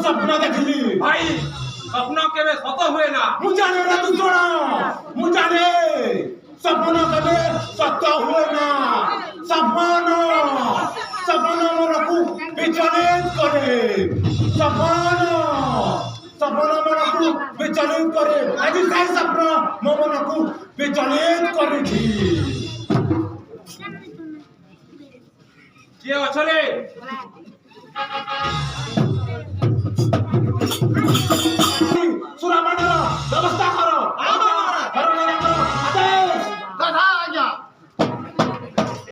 सपना देखली भाई सपना केवे सत हुए ना मुझे ना तू सुना मुझे सपना केवे सत हुए ना सपना सपना मोरा को विचलित करे सपना सपना मोरा को विचलित करे आज काय सपना मोरा को विचलित करे थी के अछरे